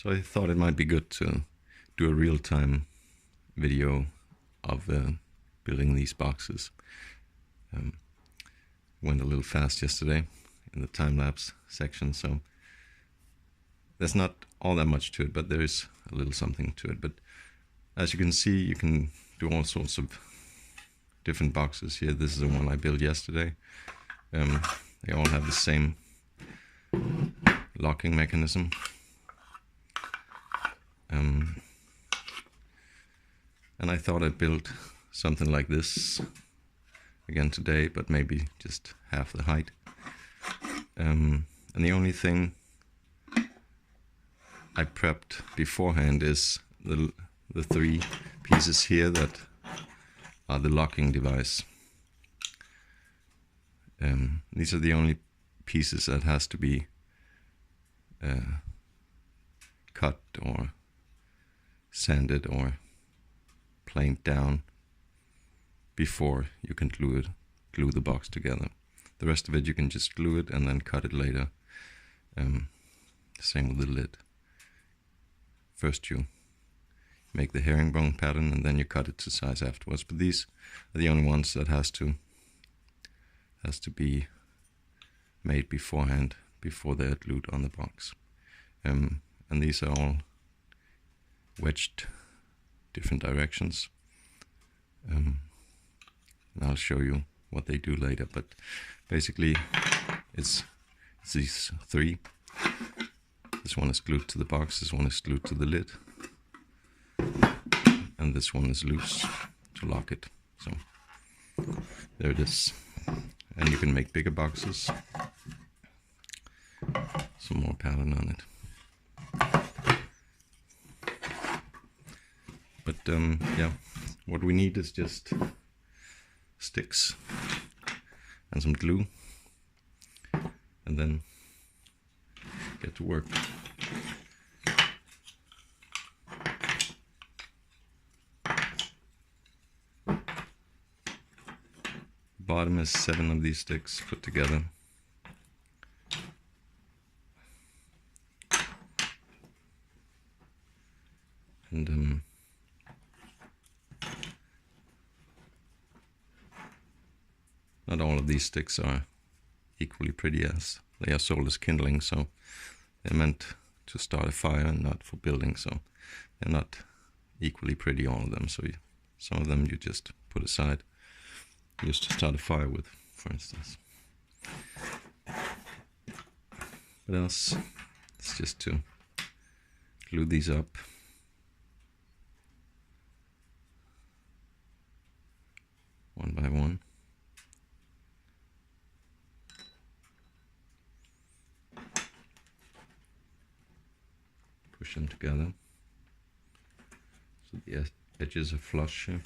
So I thought it might be good to do a real-time video of building these boxes. Went a little fast yesterday in the time-lapse section, so there's not all that much to it, but there is a little something to it. But as you can see, you can do all sorts of different boxes here. This is the one I built yesterday. They all have the same locking mechanism. And I thought I'd build something like this again today, but maybe just half the height. And the only thing I prepped beforehand is the three pieces here that are the locking device. These are the only pieces that has to be cut or sanded or planed down before you can glue the box together. The rest of it you can just glue it and then cut it later. Same with the lid. First you make the herringbone pattern and then you cut it to size afterwards. But these are the only ones that has to be made beforehand, before they're glued on the box. And these are all wedged different directions. And I'll show you what they do later, but basically it's these three. This one is glued to the box, this one is glued to the lid, and this one is loose to lock it. So there it is. And you can make bigger boxes. Some more pattern on it. But yeah, what we need is just sticks and some glue, and then get to work. The bottom is 7 of these sticks put together. And not all of these sticks are equally pretty, as they are sold as kindling, so they're meant to start a fire and not for building, so they're not equally pretty, all of them. So some of them you just put aside, used to start a fire with, for instance. What else? It's just to glue these up. One by one. Push them together so the edges are flush here.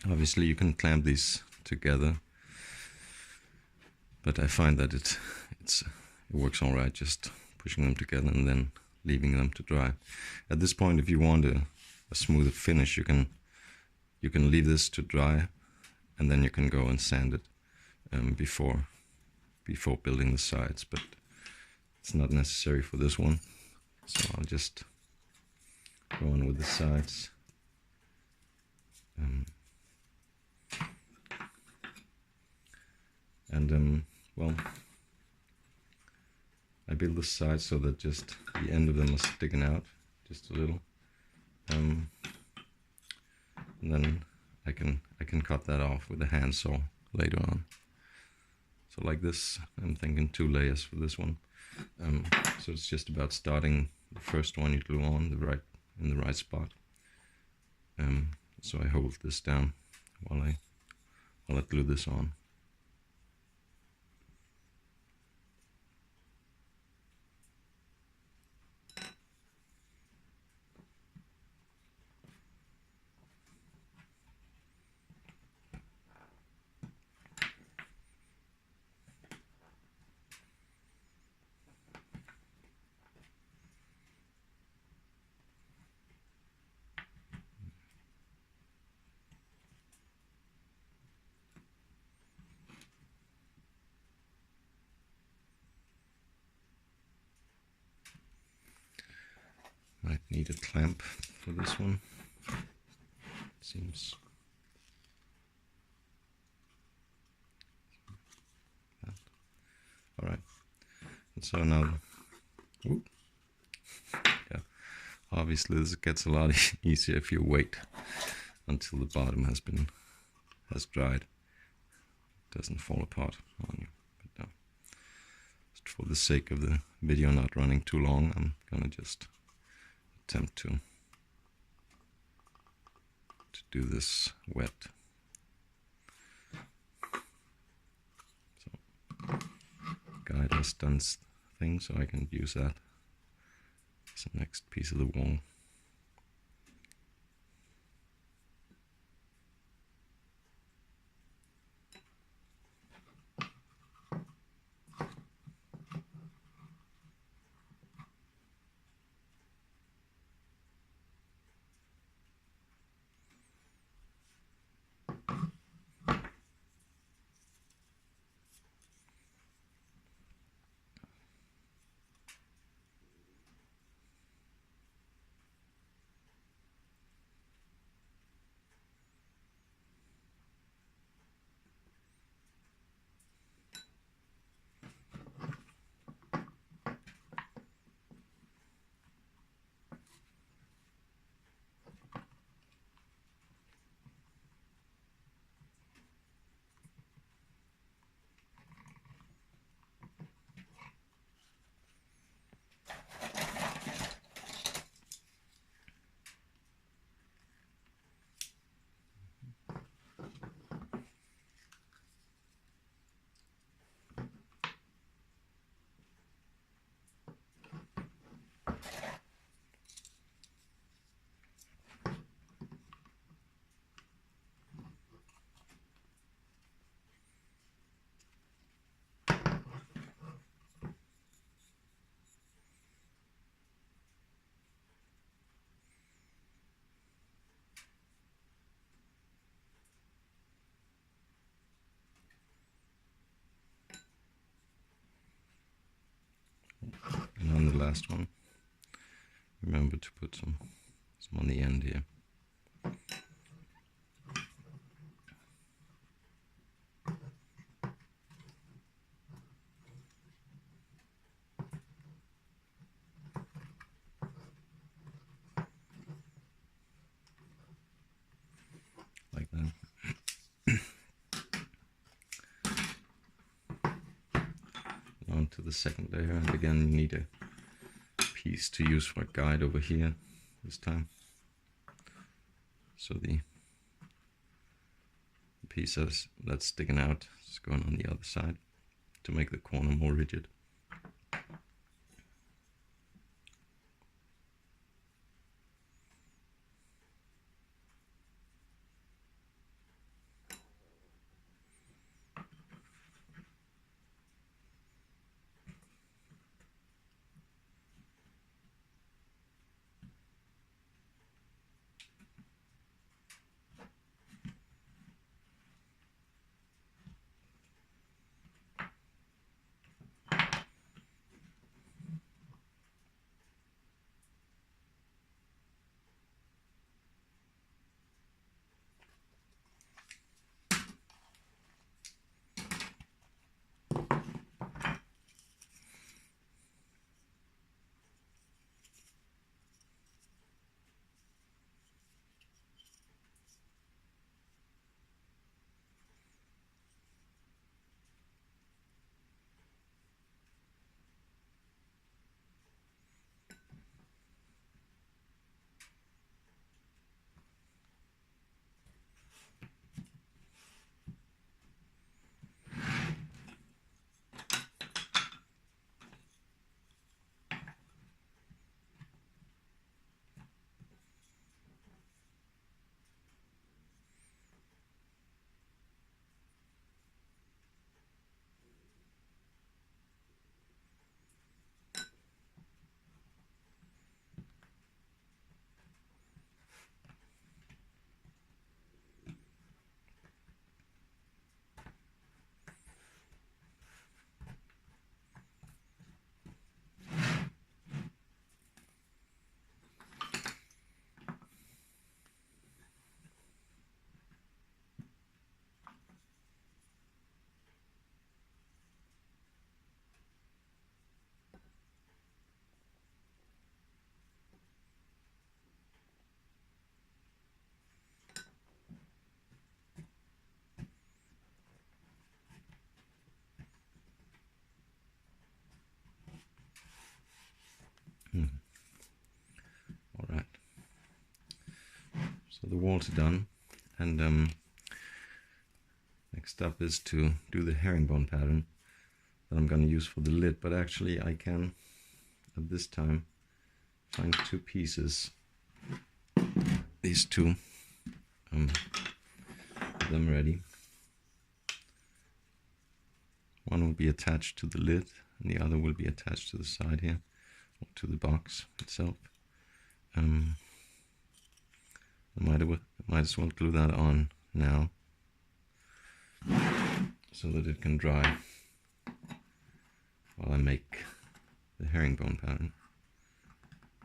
Obviously you can clamp these together, but I find that it works all right just pushing them together and then leaving them to dry. At this point, if you want a smoother finish, you can leave this to dry, and then you can go and sand it before building the sides. But it's not necessary for this one, so I'll just go on with the sides. Well, I build the sides so that just the end of them is sticking out just a little, and then I can cut that off with a handsaw later on. So like this, I'm thinking 2 layers for this one. So it's just about starting the first one you glue on in the right spot. So I hold this down while I glue this on. Might need a clamp for this one. Seems that. All right. And so now, yeah. Obviously, this gets a lot easier if you wait until the bottom has dried. It doesn't fall apart on you. But no. Just for the sake of the video not running too long, I'm gonna just attempt to do this wet. So, guide has done its thing, so I can use that as the next piece of the wall. And on the last one, remember to put some on the end here. Like that. On to the second layer, and again you need a piece to use for a guide over here this time. So the piece that's sticking out is going on the other side to make the corner more rigid. So the walls are done, and next up is to do the herringbone pattern that I'm going to use for the lid. But actually I can at this time find two pieces, these two, get them ready. One will be attached to the lid and the other will be attached to the side here, or to the box itself. I might as well glue that on now so that it can dry while I make the herringbone pattern.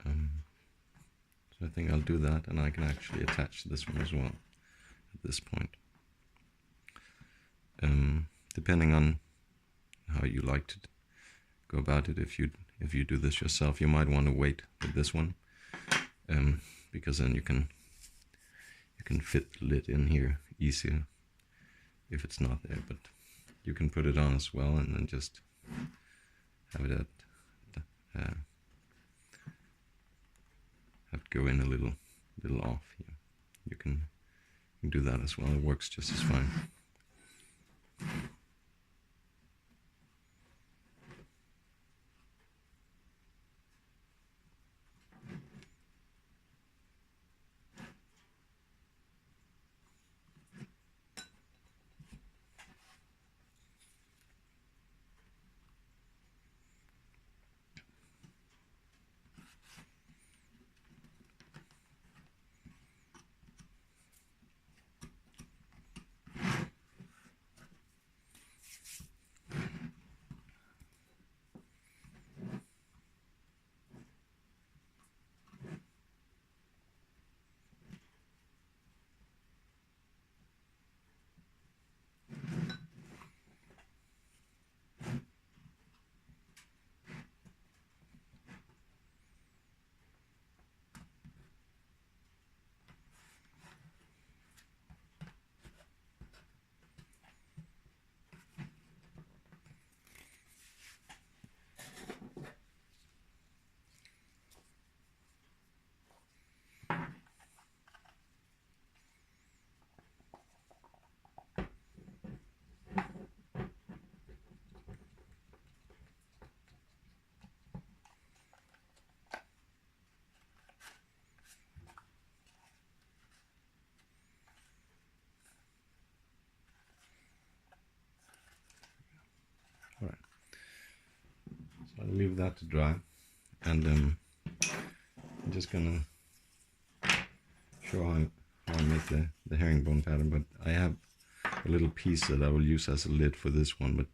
So I think I'll do that, and I can actually attach this one as well at this point. Depending on how you like to go about it, if you do this yourself, you might want to wait with this one, because then you can fit the lid in here easier if it's not there. But you can put it on as well and then just have it go in a little off here. You can do that as well. It works just as fine. Alright, so I'll leave that to dry, and I'm just gonna show how I make the herringbone pattern. But I have a little piece that I will use as a lid for this one, but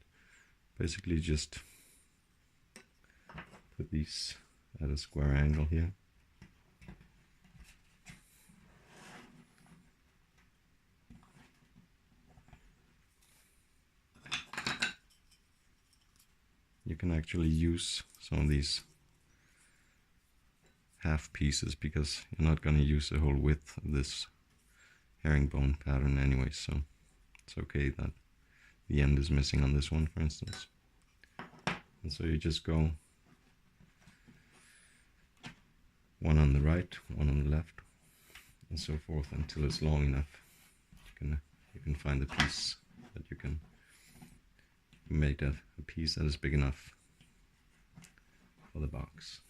basically just put these at a square angle here. You can actually use some of these half pieces because you're not going to use the whole width of this herringbone pattern anyway, so it's okay that the end is missing on this one, for instance. And so you just go one on the right, one on the left, and so forth until it's long enough. You can find the piece that you can make a piece that is big enough for the box.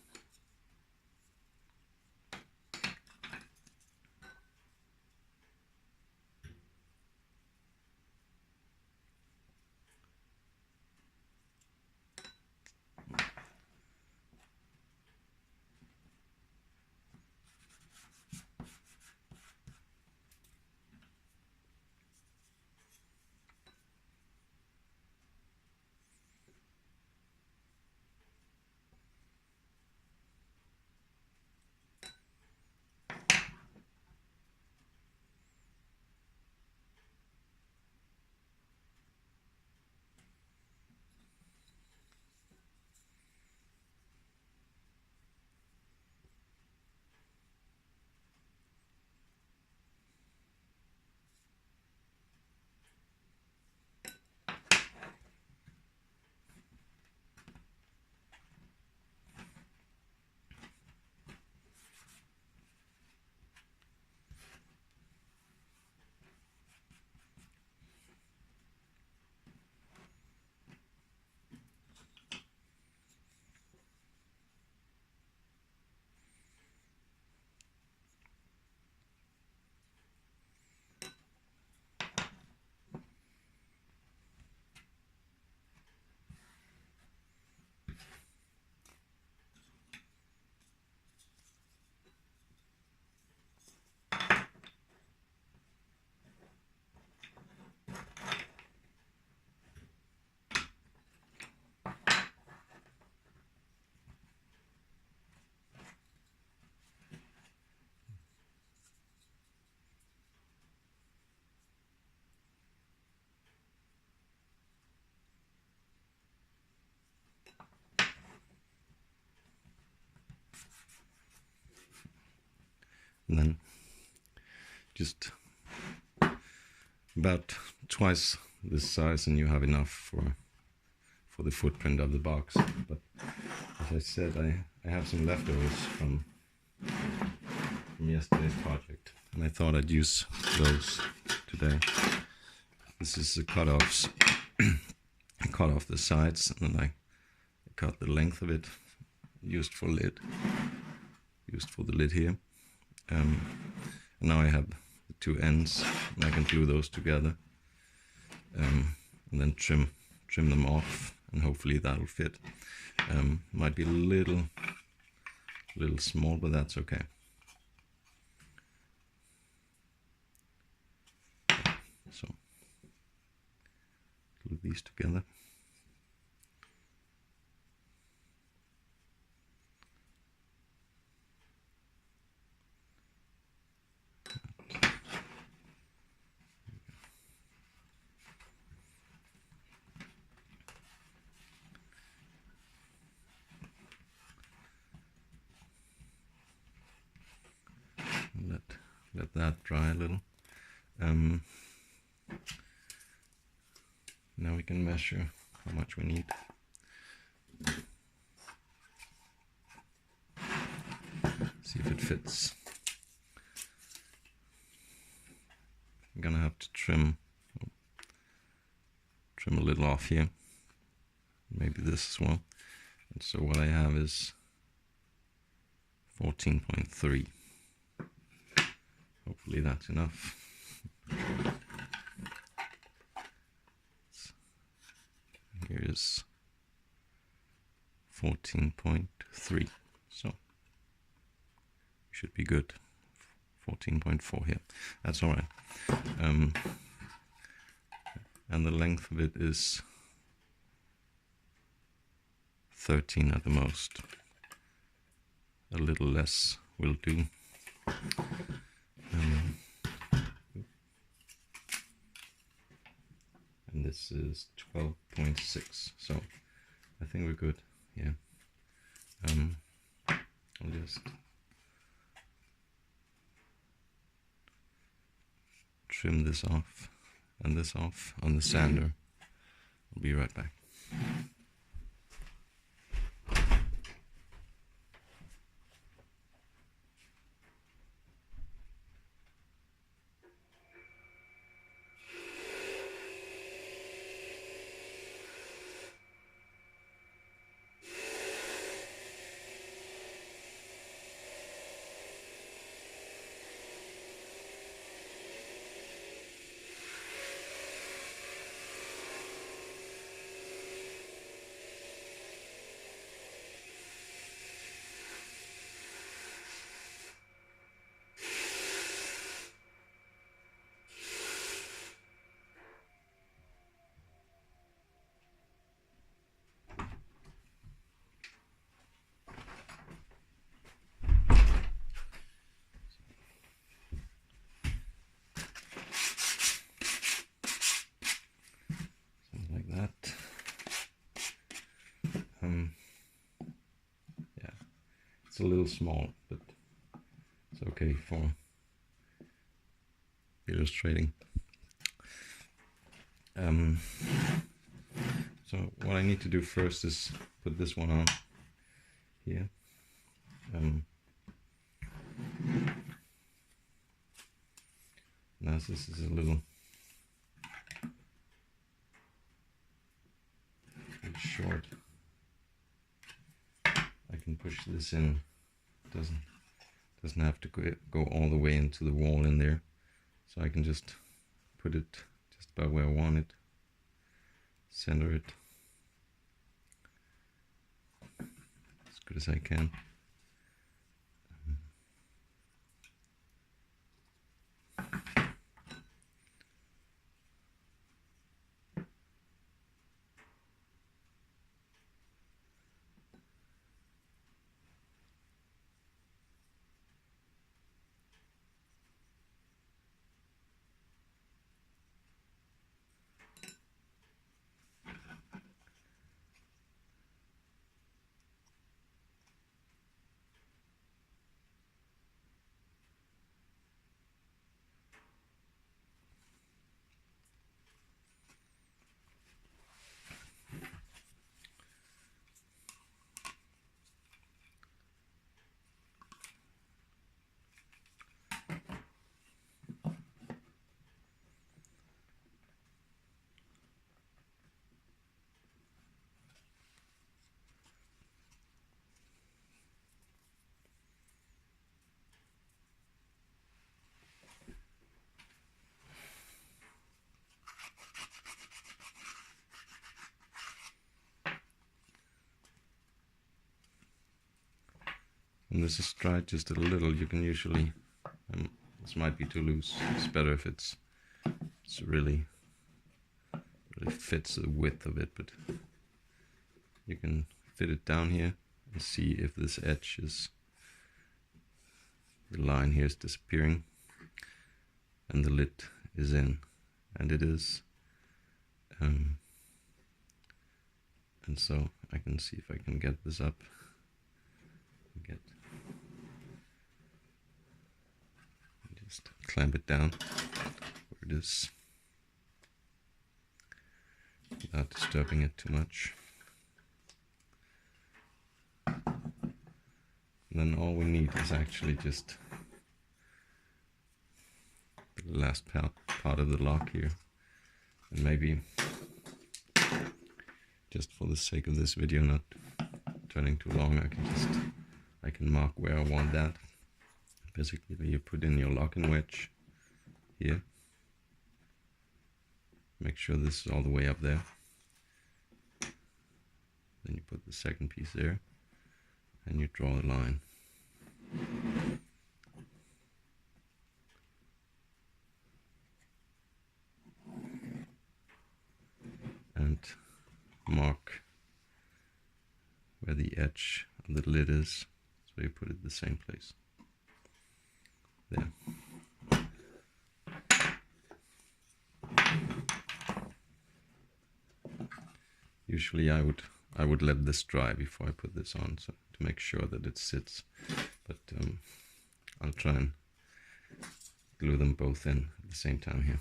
and then just about twice this size, and you have enough for the footprint of the box. But as I said, I have some leftovers from yesterday's project, and I thought I'd use those today. This is the cutoffs. I cut off the sides, and then I cut the length of it, used for the lid here. And now I have the two ends, and I can glue those together, and then trim them off, and hopefully that'll fit. Might be a little small, but that's okay. So glue these together. Let that dry a little. Now we can measure how much we need. See if it fits. I'm gonna have to trim a little off here. Maybe this as well. And so what I have is 14.3. Hopefully that's enough. Here is 14.3, so should be good. 14.4 here. That's all right. And the length of it is 13 at the most. A little less will do. And this is 12.6, so I think we're good. Yeah. I'll just trim this off and this off on the sander. I'll be right back. Yeah, it's a little small, but it's okay for illustrating. So what I need to do first is put this one on here. Now this is a little short. I can push this in. Doesn't have to go all the way into the wall in there. So I can just put it just about where I want it. Center it as good as I can. When this is dried just a little, you can usually, this might be too loose. It's better if it's really fits the width of it, but you can fit it down here and see if this edge is, the line here is disappearing and the lid is in, and it is. And so I can see if I can get this up. Just clamp it down where it is without disturbing it too much. And then all we need is actually just the last part of the lock here. And maybe, just for the sake of this video not turning too long, I can mark where I want that. Basically, you put in your locking wedge here. Make sure this is all the way up there. Then you put the second piece there, and you draw a line. And mark where the edge of the lid is, so you put it the same place. There. Usually I would let this dry before I put this on, so to make sure that it sits. But I'll try and glue them both in at the same time here.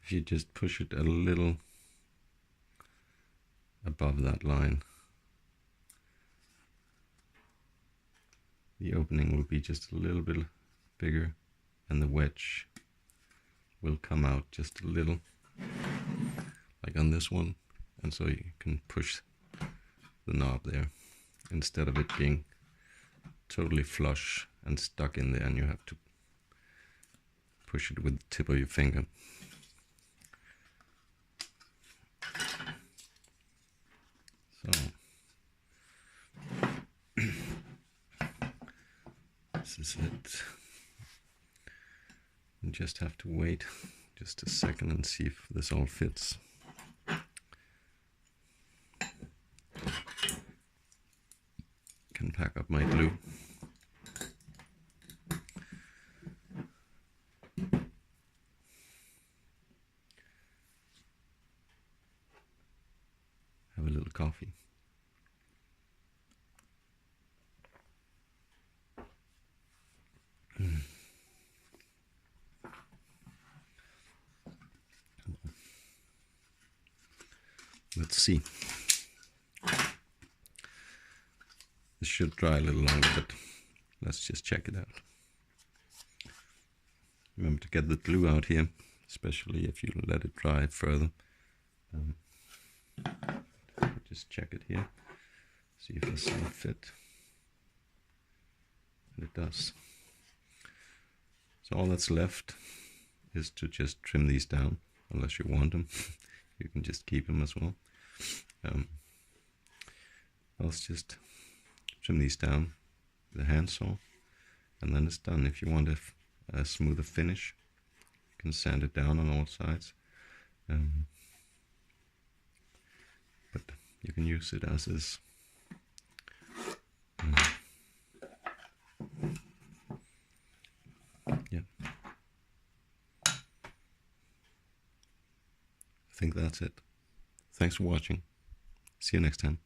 If you just push it a little above that line, the opening will be just a little bit bigger and the wedge will come out just a little, like on this one, and so you can push the knob there instead of it being totally flush and stuck in there and you have to push it with the tip of your finger. So this is it. You just have to wait just a second and see if this all fits. Can pack up my glue. Have a little coffee. Let's see. This should dry a little longer, but let's just check it out. Remember to get the glue out here, especially if you let it dry further. Just check it here, see if this will fit. And it does. So all that's left is to just trim these down, unless you want them. You can just keep them as well. Let's just trim these down with a handsaw, and then it's done. If you want a smoother finish, you can sand it down on all sides. But you can use it as is. Yeah. I think that's it. Thanks for watching. See you next time.